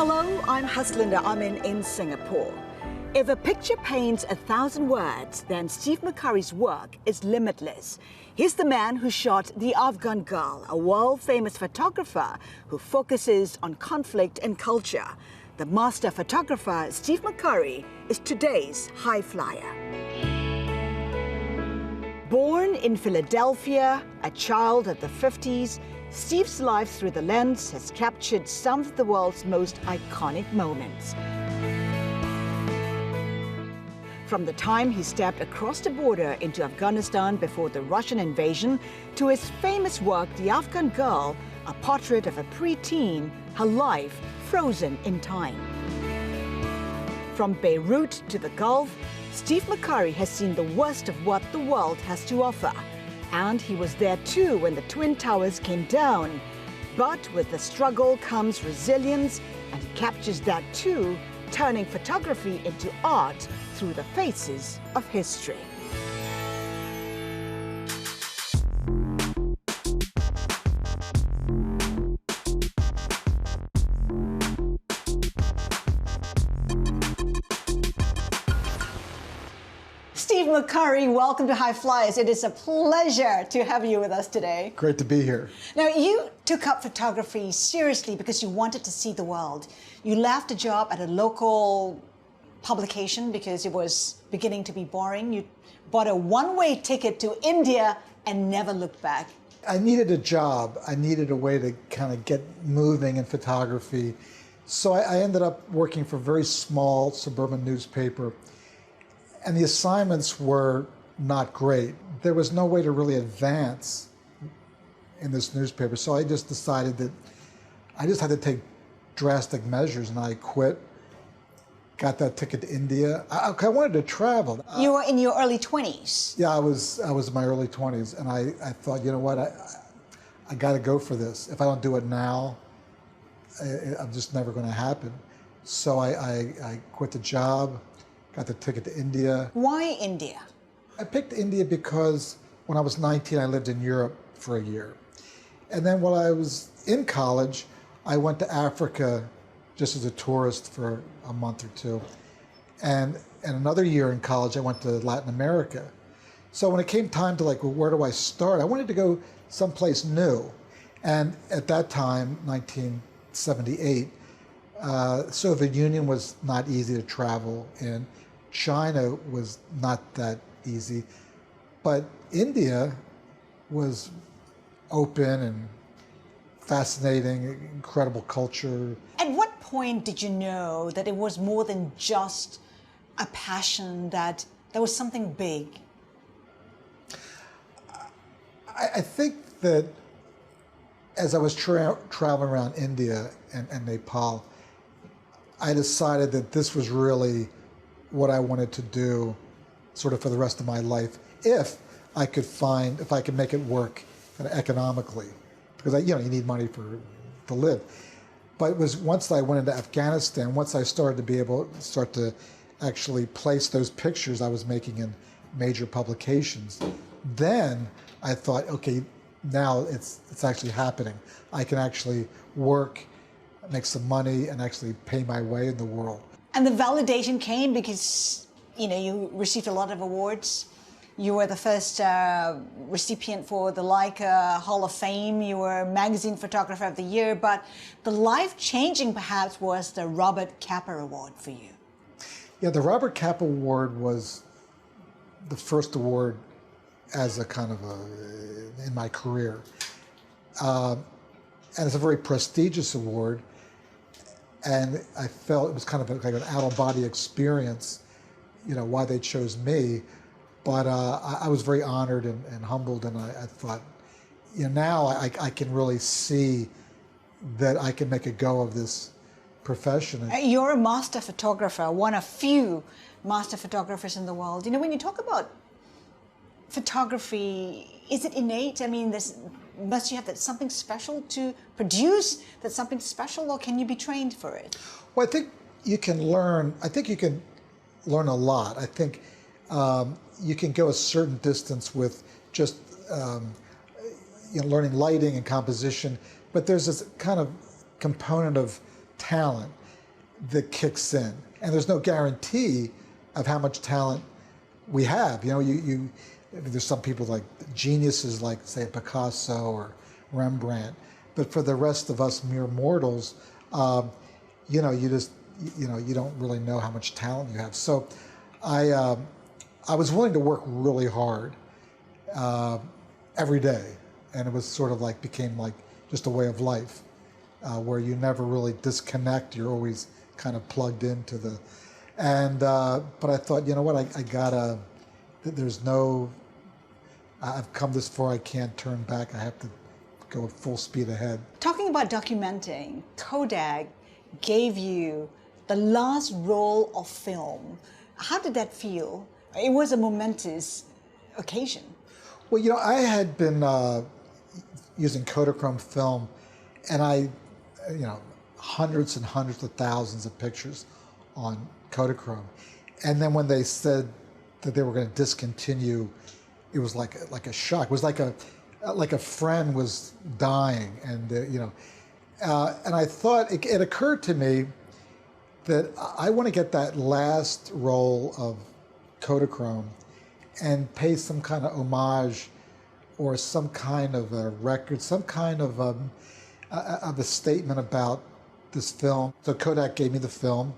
Hello, I'm Haslinda. I'm in Singapore. If a picture paints 1,000 words, then Steve McCurry's work is limitless. He's the man who shot The Afghan Girl, a world-famous photographer who focuses on conflict and culture. The master photographer, Steve McCurry, is today's high flyer. Born in Philadelphia, a child of the 50s, Steve's life through the lens has captured some of the world's most iconic moments. From the time he stepped across the border into Afghanistan before the Russian invasion, to his famous work, The Afghan Girl, a portrait of a preteen, her life frozen in time. From Beirut to the Gulf, Steve McCurry has seen the worst of what the world has to offer. And he was there too when the Twin Towers came down. But with the struggle comes resilience, and he captures that too, turning photography into art through the faces of history. Steve McCurry, welcome to High Flyers. It is a pleasure to have you with us today. Great to be here. Now, you took up photography seriously because you wanted to see the world. You left a job at a local publication because it was beginning to be boring. You bought a one-way ticket to India and never looked back. I needed a job. I needed a way to kind of get moving in photography. So I ended up working for a very small suburban newspaper. And the assignments were not great. There was no way to really advance in this newspaper. So I just decided that I just had to take drastic measures, and I quit, got that ticket to India. I wanted to travel. You were in your early 20s. Yeah, I was in my early 20s, and I thought, you know what, I got to go for this. If I don't do it now, I'm just never going to happen. So I quit the job. Got the ticket to India. Why India? I picked India because when I was 19, I lived in Europe for a year. And then while I was in college, I went to Africa just as a tourist for a month or two. And another year in college, I went to Latin America. So when it came time to like, well, where do I start? I wanted to go someplace new. And at that time, 1978, Soviet Union was not easy to travel in. China was not that easy, but India was open and fascinating, incredible culture. At what point did you know that it was more than just a passion, that there was something big? I think that as I was traveling around India and Nepal, I decided that this was really what I wanted to do sort of for the rest of my life, if I could make it work kind of economically, because you need money to live. But it was once I went into Afghanistan, once I started to be able to actually place those pictures I was making in major publications, then I thought, okay, now it's actually happening. I can actually work, make some money, and actually pay my way in the world. And the validation came because, you received a lot of awards. You were the first recipient for the Leica Hall of Fame. You were Magazine Photographer of the Year. But the life-changing, perhaps, was the Robert Capa Award for you. Yeah, the Robert Capa Award was the first award as a kind of in my career. And it's a very prestigious award. And I felt it was kind of like an out-of-body experience, why they chose me. But I was very honored and humbled, and I thought, now I can really see that I can make a go of this profession. You're a master photographer, one of few master photographers in the world. When you talk about photography, is it innate? I mean, must you have something special to produce, that's something special, or can you be trained for it? Well, I think you can learn. I think you can learn a lot. I think you can go a certain distance with just learning lighting and composition, but there's this kind of component of talent. that kicks in. And there's no guarantee of how much talent we have. You know, I mean, there's some people like geniuses like, say, Picasso or Rembrandt. But for the rest of us mere mortals, you know, you don't really know how much talent you have. So I was willing to work really hard every day. And it was sort of like, became like just a way of life where you never really disconnect. You're always kind of plugged into the, and, but I thought, you know what, I gotta, there's no, I've come this far, I can't turn back. I have to go full speed ahead. Talking about documenting, Kodak gave you the last roll of film. How did that feel? It was a momentous occasion. Well, you know, I had been using Kodachrome film, and you know, hundreds and hundreds of thousands of pictures on Kodachrome. And then when they said that they were going to discontinue, it was like a shock. It was like a friend was dying, and you know, and I thought it occurred to me that I want to get that last roll of Kodachrome and pay some kind of homage or some kind of a record, some kind of a statement about this film. So Kodak gave me the film,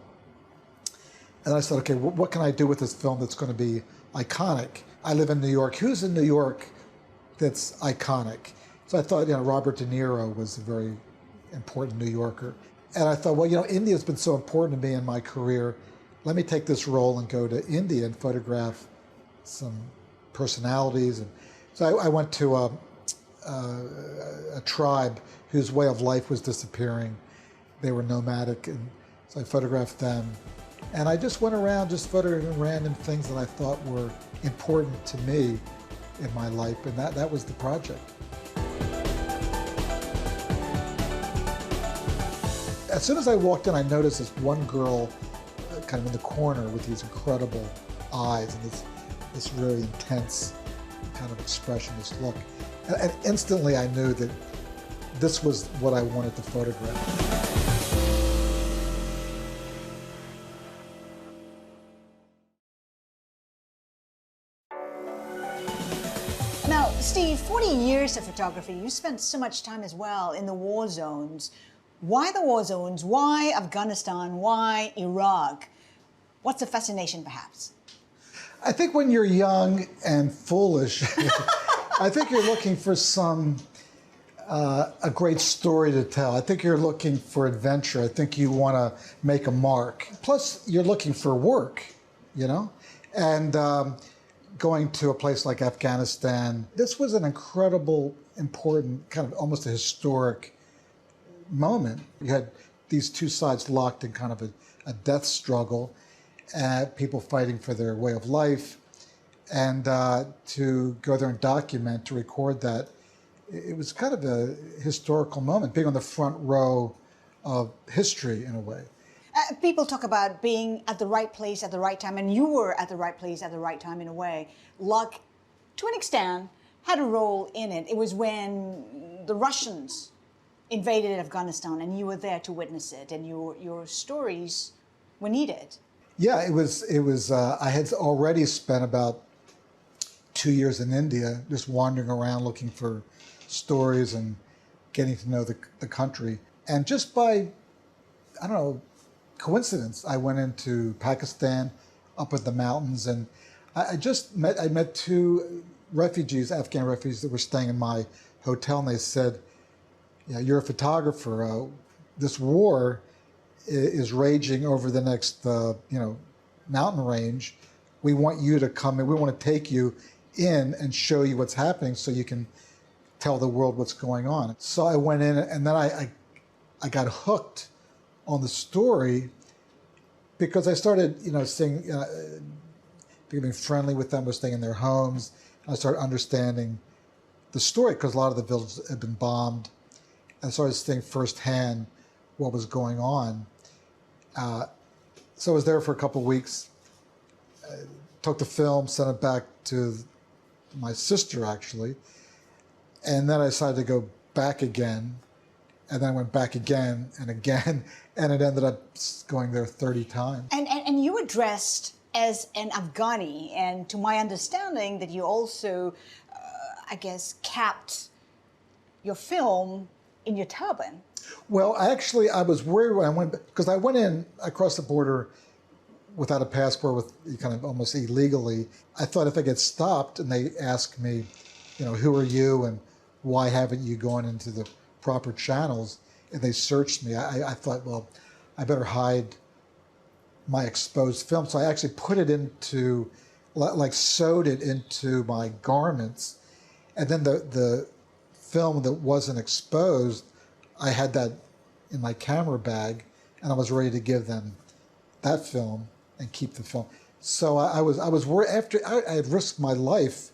and I said, okay, what can I do with this film that's going to be iconic? I live in New York. Who's in New York that's iconic? So I thought, you know, Robert De Niro was a very important New Yorker. And I thought, well, you know, India's been so important to me in my career. Let me take this role and go to India and photograph some personalities. And so I went to a tribe whose way of life was disappearing. They were nomadic, and so I photographed them. And I just went around just photographing random things that I thought were important to me in my life, and that was the project. As soon as I walked in, I noticed this one girl kind of in the corner with these incredible eyes and this really intense kind of expression, this look. And instantly I knew that this was what I wanted to photograph. Now, Steve, 40 years of photography, you spent so much time as well in the war zones. Why the war zones? Why Afghanistan? Why Iraq? What's the fascination, perhaps? I think when you're young and foolish, I think you're looking for a great story to tell. I think you're looking for adventure. I think you want to make a mark. Plus, you're looking for work, you know? And going to a place like Afghanistan, this was an incredible, important, kind of almost a historic moment. You had these two sides locked in kind of a death struggle, people fighting for their way of life, and to go there and document, to record that, it was kind of a historical moment, being on the front row of history in a way. People talk about being at the right place at the right time, and you were at the right place at the right time in a way. Luck, to an extent, had a role in it. It was when the Russians invaded Afghanistan, and you were there to witness it, and your stories were needed. Yeah, it was. I had already spent about 2 years in India, just wandering around looking for stories and getting to know the country. And just by, I don't know, coincidence, I went into Pakistan, up in the mountains, and I met two refugees, Afghan refugees, that were staying in my hotel, and they said, "Yeah, you're a photographer. This war is raging over the next, mountain range. We want you to come in. We want to take you in and show you what's happening, so you can tell the world what's going on." So I went in, and then I got hooked on the story because I started, seeing, becoming friendly with them, was staying in their homes. I started understanding the story because a lot of the villages had been bombed. I started seeing firsthand what was going on. So I was there for a couple of weeks, took the film, sent it back to my sister, actually, and then I decided to go back again And then I went back again and again, and it ended up going there 30 times. And you were dressed as an Afghani, and to my understanding that you also, I guess, capped your film in your turban. Well, actually, I was worried when I went, because I went in, I crossed the border without a passport, with kind of almost illegally. I thought if I get stopped and they ask me, you know, who are you and why haven't you gone into the proper channels, and they searched me, I thought, well, I better hide my exposed film. So I actually put it into, like sewed it into my garments. And then the film that wasn't exposed, I had that in my camera bag, and I was ready to give them that film and keep the film. So I was worried, after I had risked my life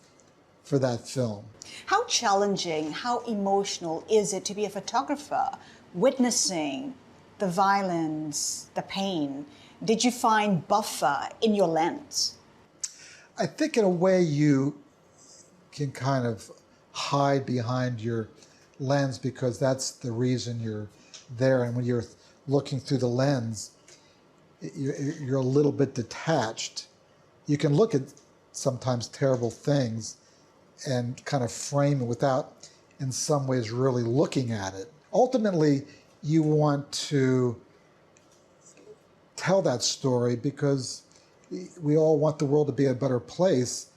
for that film. How challenging, how emotional is it to be a photographer witnessing the violence, the pain? Did you find buffer in your lens? I think in a way you can kind of hide behind your lens, because that's the reason you're there. And when you're looking through the lens, you're a little bit detached. You can look at sometimes terrible things and kind of frame it without, in some ways, really looking at it. Ultimately, you want to tell that story because we all want the world to be a better place.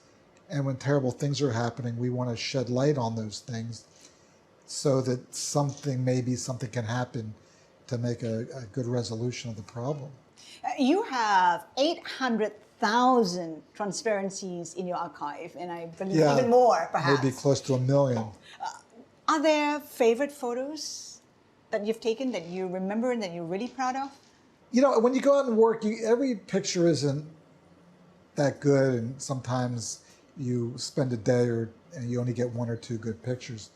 And when terrible things are happening, we want to shed light on those things so that maybe something can happen to make a good resolution of the problem. You have 800,000 transparencies in your archive, and I believe even more, perhaps. Maybe close to 1 million. Are there favorite photos that you've taken that you remember and that you're really proud of? You know, when you go out and work, every picture isn't that good, and sometimes you spend a day and you only get 1 or 2 good pictures.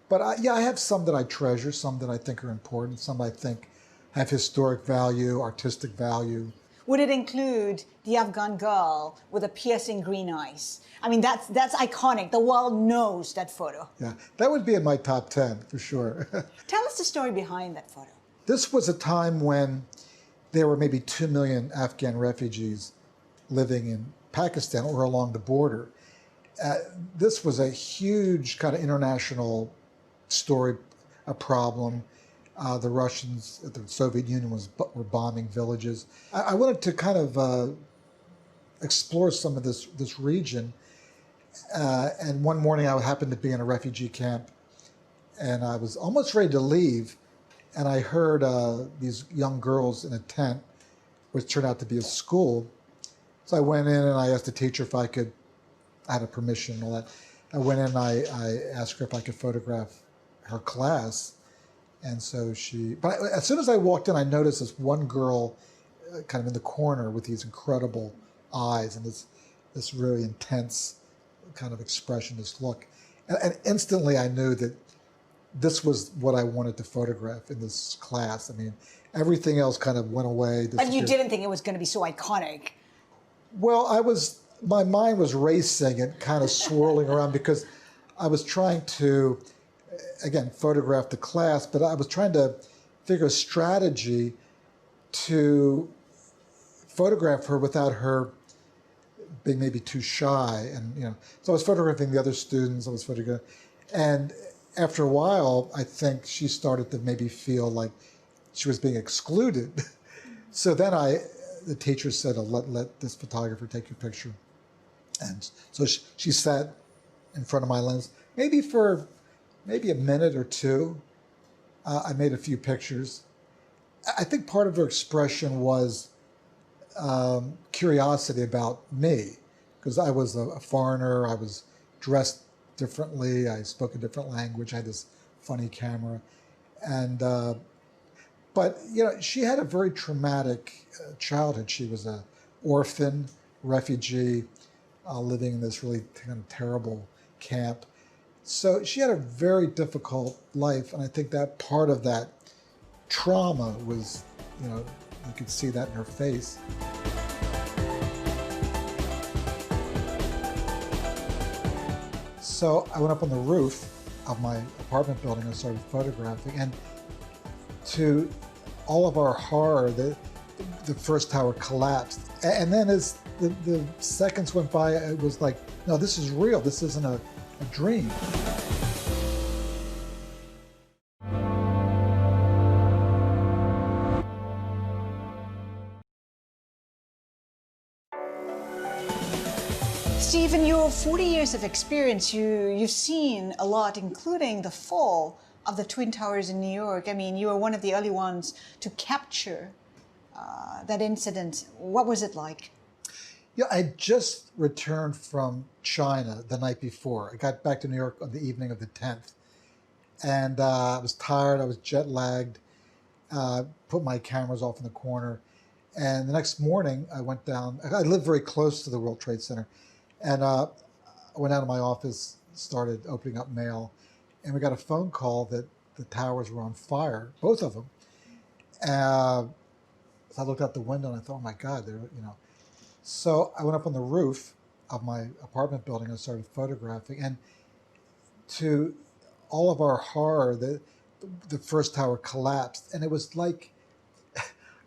But I have some that I treasure, some that I think are important, some I think have historic value, artistic value. Would it include the Afghan girl with the piercing green eyes? I mean, that's iconic. The world knows that photo. Yeah, that would be in my top 10 for sure. Tell us the story behind that photo. This was a time when there were maybe 2 million Afghan refugees living in Pakistan or along the border. This was a huge kind of international story, a problem. The Russians, the Soviet Union were bombing villages. I wanted to kind of explore some of this region. And one morning I happened to be in a refugee camp, and I was almost ready to leave, and I heard these young girls in a tent, which turned out to be a school. So I went in and I asked the teacher if I had a permission and all that. I went in and I asked her if I could photograph her class. And so but as soon as I walked in, I noticed this one girl kind of in the corner with these incredible eyes and this really intense kind of expression, this look. And instantly I knew that this was what I wanted to photograph in this class. I mean, everything else kind of went away. But you didn't think it was going to be so iconic. Well, my mind was racing and kind of swirling around because I was trying to, again, photograph the class, but I was trying to figure a strategy to photograph her without her being maybe too shy. And, you know, so I was photographing the other students, and after a while, I think she started to maybe feel like she was being excluded. So then the teacher said, let this photographer take your picture. And so she sat in front of my lens, maybe a minute or two. I made a few pictures. I think part of her expression was curiosity about me, because I was a foreigner, I was dressed differently, I spoke a different language, I had this funny camera. And but you know, she had a very traumatic childhood. She was an orphan, refugee, living in this really kind of terrible camp. So she had a very difficult life, and I think that part of that trauma was, you know, you could see that in her face. So I went up on the roof of my apartment building and started photographing, and To all of our horror, the first tower collapsed. And then as the seconds went by, it was like, no, this is real. This isn't a dream. Steve, in your 40 years of experience, you've seen a lot, including the fall of the Twin Towers in New York. I mean, you were one of the early ones to capture that incident. What was it like? Yeah, I just returned from China the night before. I got back to New York on the evening of the 10th. And I was tired, I was jet lagged, put my cameras off in the corner. And the next morning, I went down. I live very close to the World Trade Center. And I went out of my office, started opening up mail, and we got a phone call that the towers were on fire, both of them. So I looked out the window and I thought, oh my God, they're. So I went up on the roof of my apartment building and started photographing. And to all of our horror, the first tower collapsed. And it was like,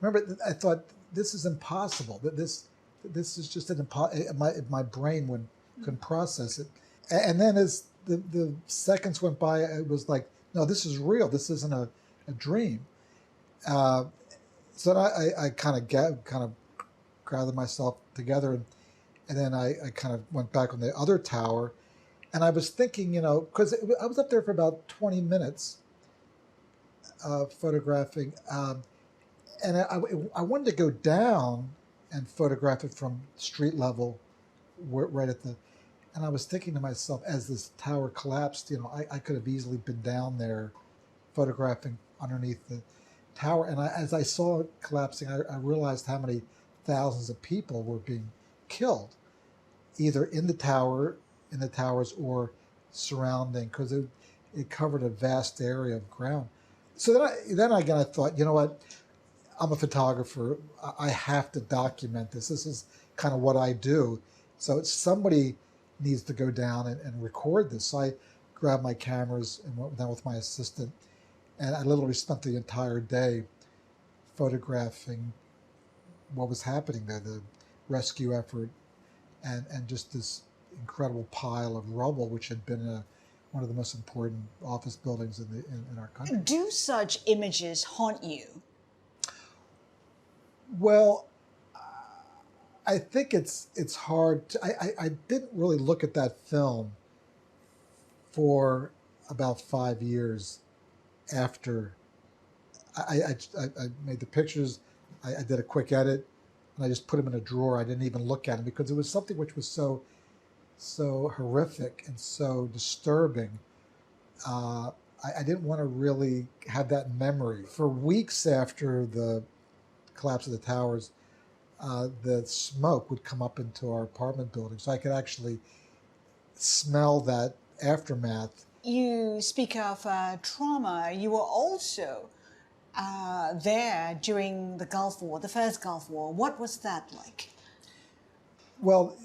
remember, I thought, this is impossible. This is just an my brain couldn't process it. And then as the seconds went by, it was like, no, this is real. This isn't a dream. So then I kind of gathered myself together, and then I kind of went back on the other tower, and I was thinking, because I was up there for about 20 minutes photographing, and I wanted to go down and photograph it from street level, right at the. And I was thinking to myself, as this tower collapsed, I could have easily been down there photographing underneath the tower. And as I saw it collapsing, I realized how many thousands of people were being killed, either in the towers or surrounding, because it covered a vast area of ground. So then again, I thought, you know what? I'm a photographer. I have to document this. This is kind of what I do. So somebody needs to go down and record this. So I grabbed my cameras and went down with my assistant. And I literally spent the entire day photographing what was happening there, the rescue effort, and just this incredible pile of rubble, which had been one of the most important office buildings in our country. Do such images haunt you? Well, I think it's hard. I didn't really look at that film for about 5 years after I made the pictures. I did a quick edit, and I just put them in a drawer. I didn't even look at them because it was something which was so horrific and so disturbing. I didn't want to really have that memory. For weeks after the collapse of the towers, the smoke would come up into our apartment building, so I could actually smell that aftermath. You speak of trauma. You were also there during the Gulf War, the first Gulf War. What was that like? Well,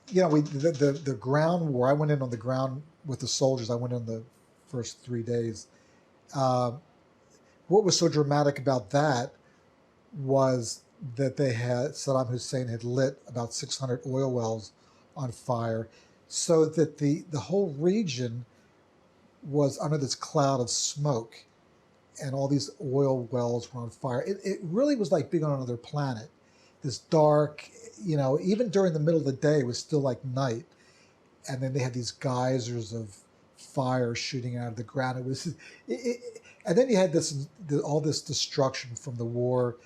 the ground war, I went in on the ground with the soldiers. I went in the first 3 days. What was so dramatic about that was that Saddam Hussein had lit about 600 oil wells on fire, so that the whole region was under this cloud of smoke, and all these oil wells were on fire. It really was like being on another planet. This dark, even during the middle of the day, it was still like night. And then they had these geysers of fire shooting out of the ground. And then you had all this destruction from the war.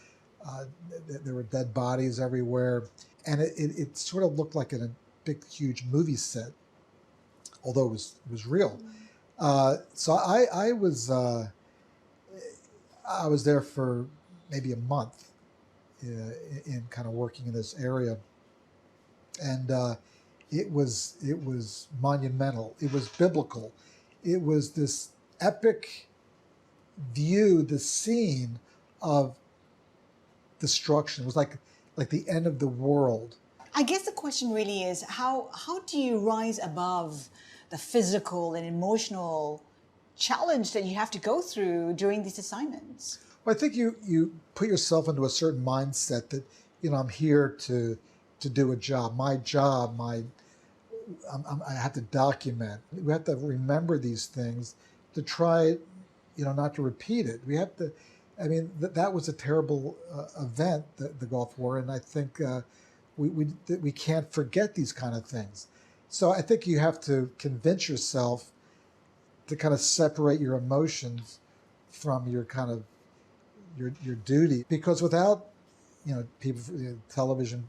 There were dead bodies everywhere. And it sort of looked like a big, huge movie set, although it was real. So I was there for maybe a month in kind of working in this area, and it was monumental. It was biblical. It was this epic view, the scene of destruction. It was like the end of the world. I guess the question really is, how do you rise above the physical and emotional challenge that you have to go through during these assignments? Well, I think you put yourself into a certain mindset that, I'm here to do a job. My job, I have to document. We have to remember these things to try, not to repeat it. We have to, that was a terrible event, the Gulf War, and I think we can't forget these kind of things. So I think you have to convince yourself to kind of separate your emotions from your kind of your duty, because without people, television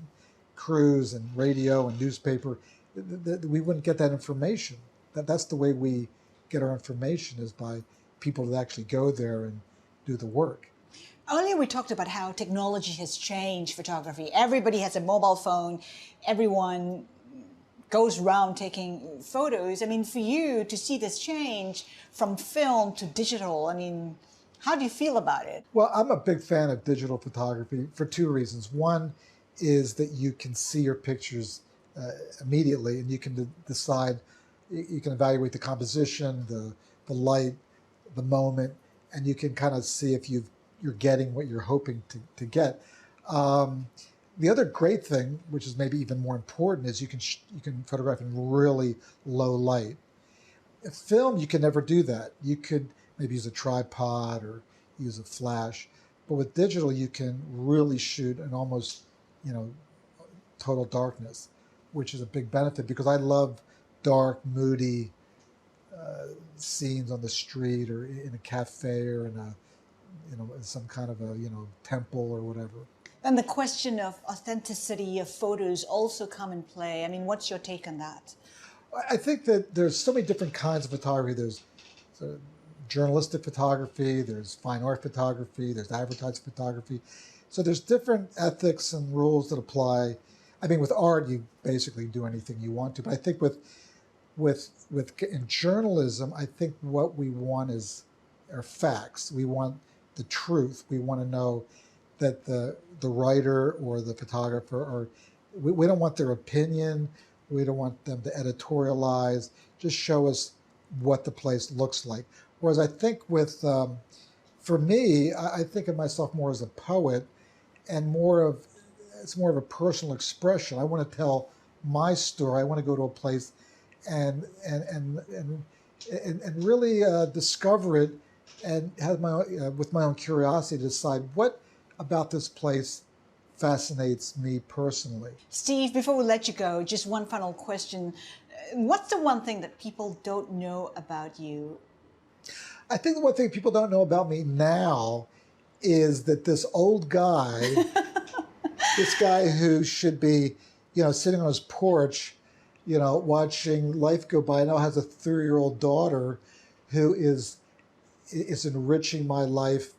crews and radio and newspaper, we wouldn't get that information. That's the way we get our information, is by people that actually go there and do the work. Earlier we talked about how technology has changed photography. Everybody has a mobile phone. Everyone goes around taking photos. For you to see this change from film to digital, how do you feel about it? Well, I'm a big fan of digital photography for two reasons. One is that you can see your pictures immediately, and you can decide, you can evaluate the composition, the light, the moment, and you can kind of see if you're getting what you're hoping to get. The other great thing, which is maybe even more important, is you can photograph in really low light. In film, you can never do that. You could maybe use a tripod or use a flash, but with digital, you can really shoot in almost, total darkness, which is a big benefit, because I love dark, moody scenes on the street or in a cafe or in a, some kind of a, temple or whatever. And the question of authenticity of photos also come in play. What's your take on that? I think that there's so many different kinds of photography. There's journalistic photography, there's fine art photography, there's advertising photography. So there's different ethics and rules that apply. With art, you basically do anything you want to. But I think in journalism, I think what we want are facts. We want the truth. We want to know that the writer or the photographer, we don't want their opinion. We don't want them to editorialize. Just show us what the place looks like. Whereas I think for me, I think of myself more as a poet, and it's more of a personal expression. I want to tell my story. I want to go to a place and really discover it, and have with my own curiosity decide what about this place fascinates me personally. Steve, before we let you go, just one final question. What's the one thing that people don't know about you? I think the one thing people don't know about me now is that this old guy, this guy who should be, sitting on his porch, watching life go by, now has a 3-year-old daughter who is enriching my life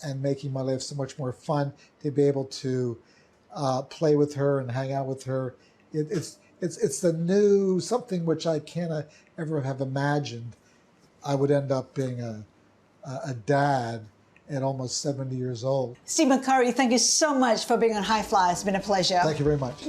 and making my life so much more fun, to be able to play with her and hang out with her. It's the new something which I can't ever have imagined. I would end up being a dad at almost 70 years old. Steve McCurry, thank you so much for being on High Fly. It's been a pleasure. Thank you very much.